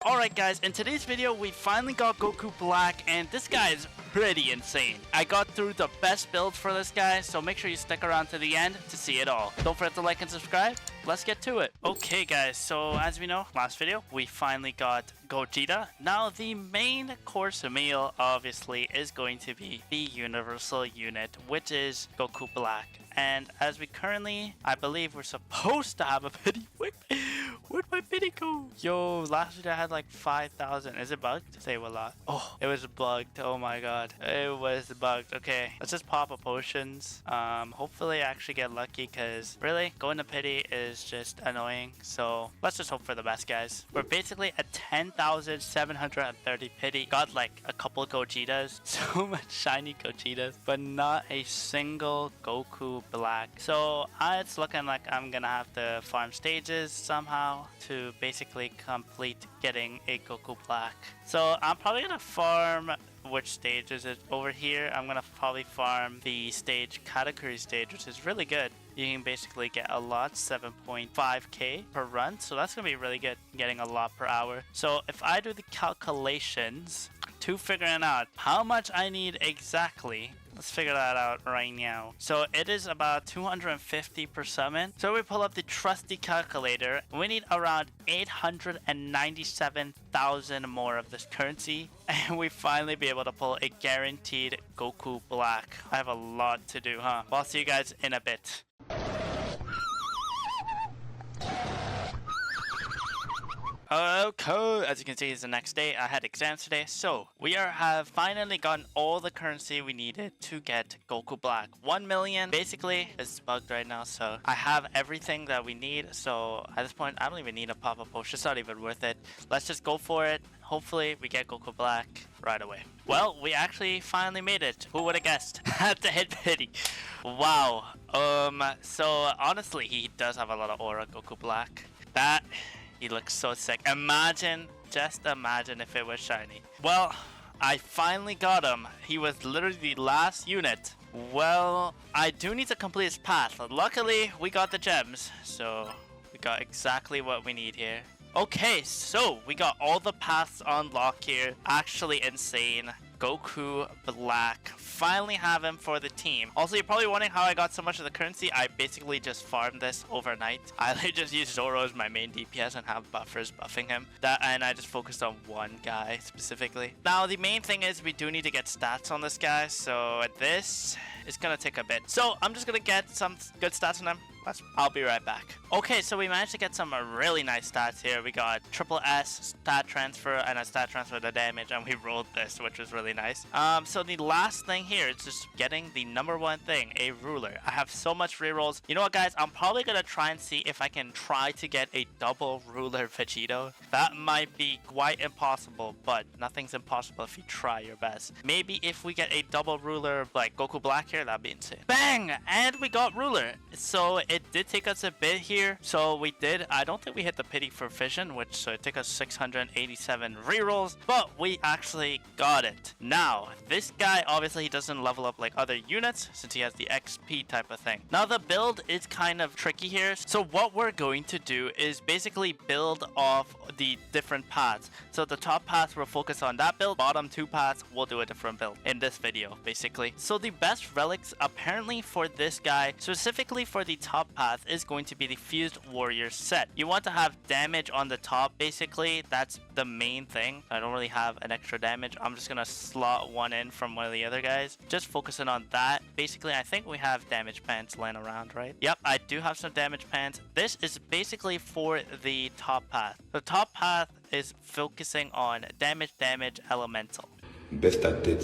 Alright guys, in today's video we finally got Goku Black, and this guy is pretty insane. I got through the best builds for this guy, so make sure you stick around to the end to see it all. Don't forget to like and subscribe. Let's get to it. Okay guys, so as we know, last video we finally got Gogeta. Now the main course meal obviously is going to be the universal unit, which is Goku Black. And as we currently, I believe we're supposed to have a pity. Where'd my pity go? Yo, last video I had like 5,000. Is it bugged? Say what lot. Oh, it was bugged. Oh my god. It was bugged. Okay, let's just pop up potions. Hopefully I actually get lucky, because really, going to pity is just annoying. So let's just hope for the best, guys. We're basically at 10,730 pity. Got like a couple Gogetas. So much shiny Gogetas, but not a single Goku Black. So it's looking like I'm gonna have to farm stages somehow to basically complete getting a Goku Black. So I'm probably gonna farm, which stage is it over here? I'm gonna probably farm the stage Katakuri stage, which is really good. You can basically get a lot, 7.5k per run, so that's gonna be really good, getting a lot per hour. So if I do the calculations to figuring out how much I need exactly, let's figure that out right now. So it is about 250 per summon. So we pull up the trusty calculator. We need around 897,000 more of this currency, and we finally be able to pull a guaranteed Goku Black. I have a lot to do, huh? Well, I'll see you guys in a bit. Okay, as you can see, it's the next day. I had exams today, so we have finally gotten all the currency we needed to get Goku Black. 1 million basically is bugged right now, so I have everything that we need. So at this point, I don't even need a pop-up potion. It's not even worth it. Let's just go for it. Hopefully we get Goku Black right away. Well, we actually finally made it. Who would have guessed? Had to hit pity. Wow. So honestly, he does have a lot of aura, Goku Black. He looks so sick. Just imagine if it was shiny. Well, I finally got him. He was literally the last unit. Well, I do need to complete his path. Luckily, we got the gems, so we got exactly what we need here. Okay, so we got all the paths unlocked here. Actually insane. Goku Black. Finally have him for the team. Also, you're probably wondering how I got so much of the currency. I basically just farmed this overnight. I just used Zoro as my main DPS and have buffers buffing him. And I just focused on one guy specifically. Now, the main thing is we do need to get stats on this guy. So this is going to take a bit. So I'm just going to get some good stats on him. I'll be right back. Okay, so we managed to get some really nice stats here. We got triple S stat transfer and a stat transfer to damage, and we rolled this, which was really nice. So the last thing here is just getting the #1 thing, a ruler. I have so much rerolls. You know what, guys? I'm probably gonna try and see if I can try to get a double ruler Vegito. That might be quite impossible, but nothing's impossible if you try your best. Maybe if we get a double ruler like Goku Black here, that'd be insane. Bang! And we got ruler. So it did take us a bit here. So we did, I don't think we hit the pity for vision, so it took us 687 rerolls, but we actually got it. Now, this guy, obviously he doesn't level up like other units since he has the XP type of thing. Now the build is kind of tricky here. So what we're going to do is basically build off the different paths. So the top path we'll focus on that build, bottom 2 paths we'll do a different build in this video basically. So the best relics apparently for this guy, specifically for the top path, is going to be the Fused Warrior set. You want to have damage on the top basically. That's the main thing. I don't really have an extra damage. I'm just gonna slot one in from one of the other guys, just focusing on that. Basically, I think we have damage pants laying around, right? Yep, I do have some damage pants. This is basically for the top path. The top path is focusing on damage elemental. Best at it.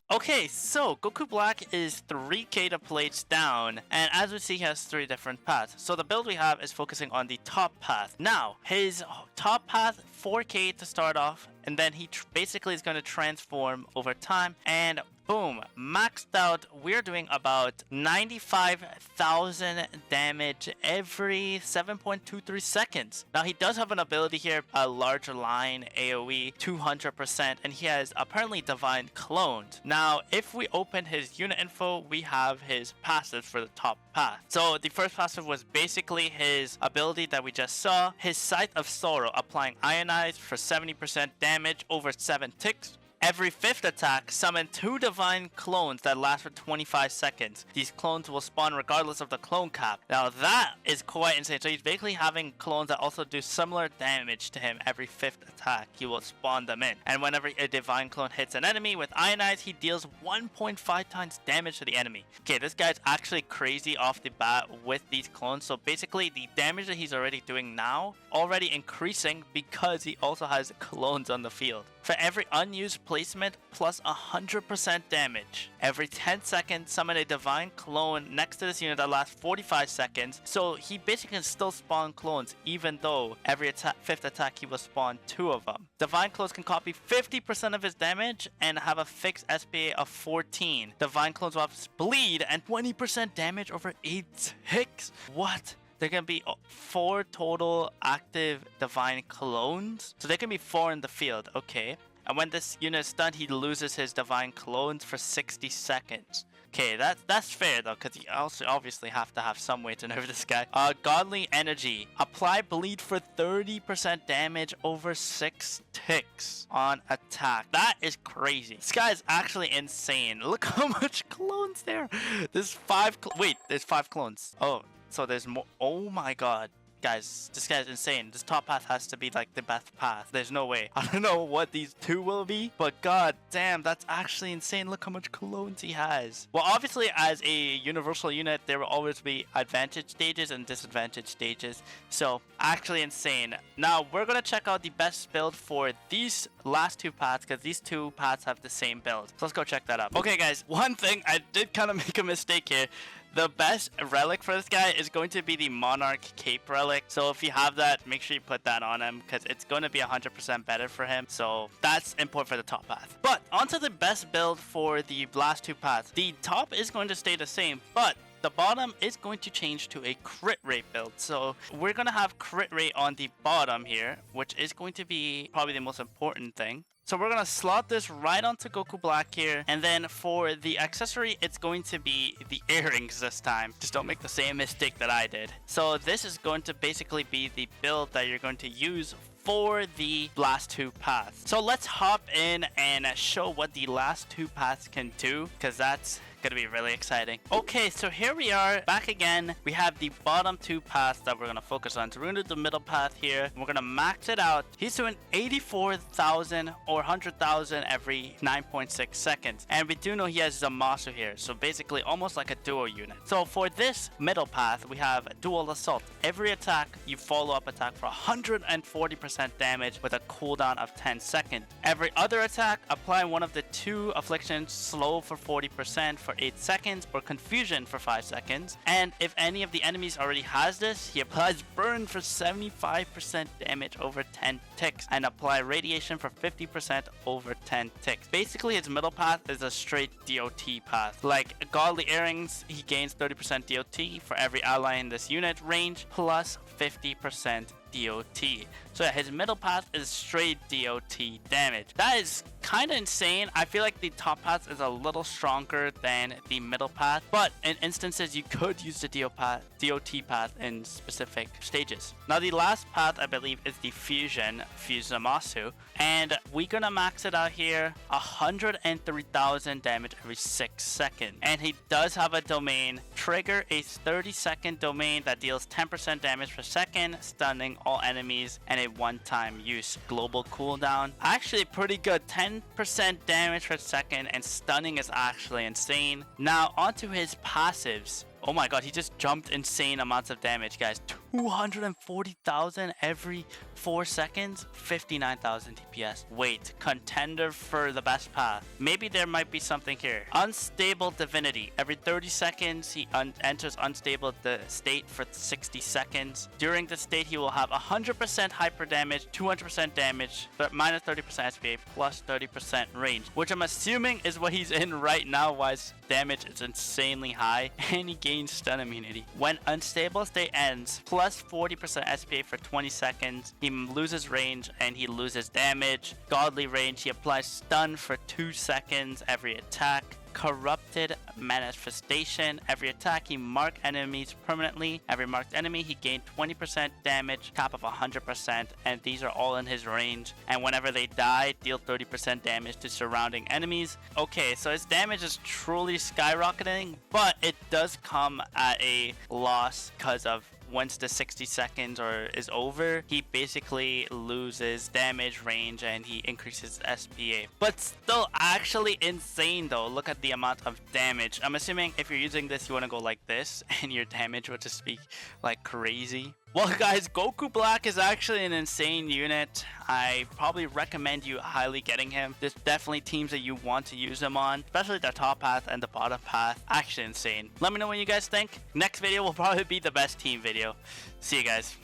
Okay, so Goku Black is 3k to plates down, and as we see, he has 3 different paths. So the build we have is focusing on the top path. Now, his top path, 4k to start off, and then he basically is going to transform over time, and Boom, maxed out. We're doing about 95,000 damage every 7.23 seconds. Now he does have an ability here, a larger line AoE 200%, and he has apparently divine cloned. Now if we open his unit info, we have his passives for the top path. So the first passive was basically his ability that we just saw, his Sight of Sorrow, applying ionized for 70% damage over 7 ticks. Every 5th attack, summon 2 divine clones that last for 25 seconds. These clones will spawn regardless of the clone cap. Now that is quite insane. So he's basically having clones that also do similar damage to him every 5th attack. He will spawn them in. And whenever a divine clone hits an enemy with Ionize, he deals 1.5 times damage to the enemy. Okay, this guy's actually crazy off the bat with these clones. So basically the damage that he's already doing now, already increasing because he also has clones on the field. For every unused placement, plus 100% damage. Every 10 seconds, summon a divine clone next to this unit that lasts 45 seconds. So he basically can still spawn clones, even though every 5th attack he will spawn 2 of them. Divine clones can copy 50% of his damage and have a fixed SPA of 14. Divine clones will have bleed and 20% damage over 8 ticks. What? There can be 4 total active divine clones. So there can be 4 in the field. Okay. And when this unit is stunned, he loses his divine clones for 60 seconds. Okay, that's fair though, because you also obviously have to have some way to nerf this guy. Godly Energy. Apply bleed for 30% damage over 6 ticks on attack. That is crazy. This guy is actually insane. Look how much clones there. There's 5 wait, there's 5 clones. Oh, so there's more. Oh my god. Guys, this guy's insane. This top path has to be like the best path. There's no way. I don't know what these 2 will be, but god damn, that's actually insane. Look how much clones he has. Well, obviously as a universal unit, there will always be advantage stages and disadvantage stages. So actually insane. Now we're gonna check out the best build for these last 2 paths, because these 2 paths have the same build. So let's go check that out. Okay guys, one thing, I did kind of make a mistake here. The best relic for this guy is going to be the Monarch Cape relic. So if you have that, make sure you put that on him, because it's going to be 100% better for him. So that's important for the top path. But onto the best build for the last 2 paths. The top is going to stay the same, but the bottom is going to change to a crit rate build. So we're going to have crit rate on the bottom here, which is going to be probably the most important thing. So we're going to slot this right onto Goku Black here. And then for the accessory, it's going to be the earrings this time. Just don't make the same mistake that I did. So this is going to basically be the build that you're going to use for the last 2 paths. So let's hop in and show what the last 2 paths can do, because that's gonna be really exciting. Okay, so here we are back again. We have the bottom 2 paths that we're gonna focus on. So we're gonna do the middle path here, and we're gonna max it out. He's doing 84,000 or 100,000 every 9.6 seconds, and we do know he has Zamasu here, so basically almost like a duo unit. So for this middle path, we have dual assault. Every attack, you follow up attack for 140% damage with a cooldown of 10 seconds. Every other attack, apply one of the 2 afflictions, slow for 40% for 8 seconds or confusion for 5 seconds. And if any of the enemies already has this, he applies burn for 75% damage over 10 ticks and apply radiation for 50% over 10 ticks. Basically, his middle path is a straight DOT path. Like Godly Earrings, he gains 30% DOT for every ally in this unit range plus 50% DOT. So yeah, his middle path is straight DOT damage. That is kind of insane. I feel like the top path is a little stronger than the middle path, but in instances you could use the DOT path in specific stages. Now the last path I believe is the Fusion Zamasu, and we're gonna max it out here 103,000 damage every 6 seconds. And he does have a domain. Trigger a 30-second domain that deals 10% damage per second, stunning all enemies, and a one-time use. Global cooldown actually pretty good, 10% damage per second, and stunning is actually insane. Now onto his passives. Oh my god, he just jumped insane amounts of damage, guys. 240,000 every 4 seconds, 59,000 DPS. Wait, contender for the best path. Maybe there might be something here. Unstable divinity. Every 30 seconds, he enters unstable state for 60 seconds. During the state, he will have 100% hyper damage, 200% damage, but minus 30% SPA, plus 30% range, which I'm assuming is what he's in right now. Why his damage is insanely high, and he gains stun immunity. When unstable state ends, plus 40% SPA for 20 seconds, he loses range and he loses damage. Godly range, he applies stun for 2 seconds every attack. Corrupted manifestation. Every attack, he mark enemies permanently. Every marked enemy, he gained 20% damage, cap of 100%, and these are all in his range. And whenever they die, deal 30% damage to surrounding enemies. Okay, so his damage is truly skyrocketing, but it does come at a loss because of once the 60 seconds is over, he basically loses damage, range, and he increases SPA. But still actually insane though. Look at the amount of damage. I'm assuming if you're using this, you want to go like this and your damage will just be like crazy. Well guys, Goku Black is actually an insane unit. I probably recommend you highly getting him. There's definitely teams that you want to use him on, especially the top path and the bottom path. Actually insane. Let me know what you guys think. Next video will probably be the best team video. See you guys.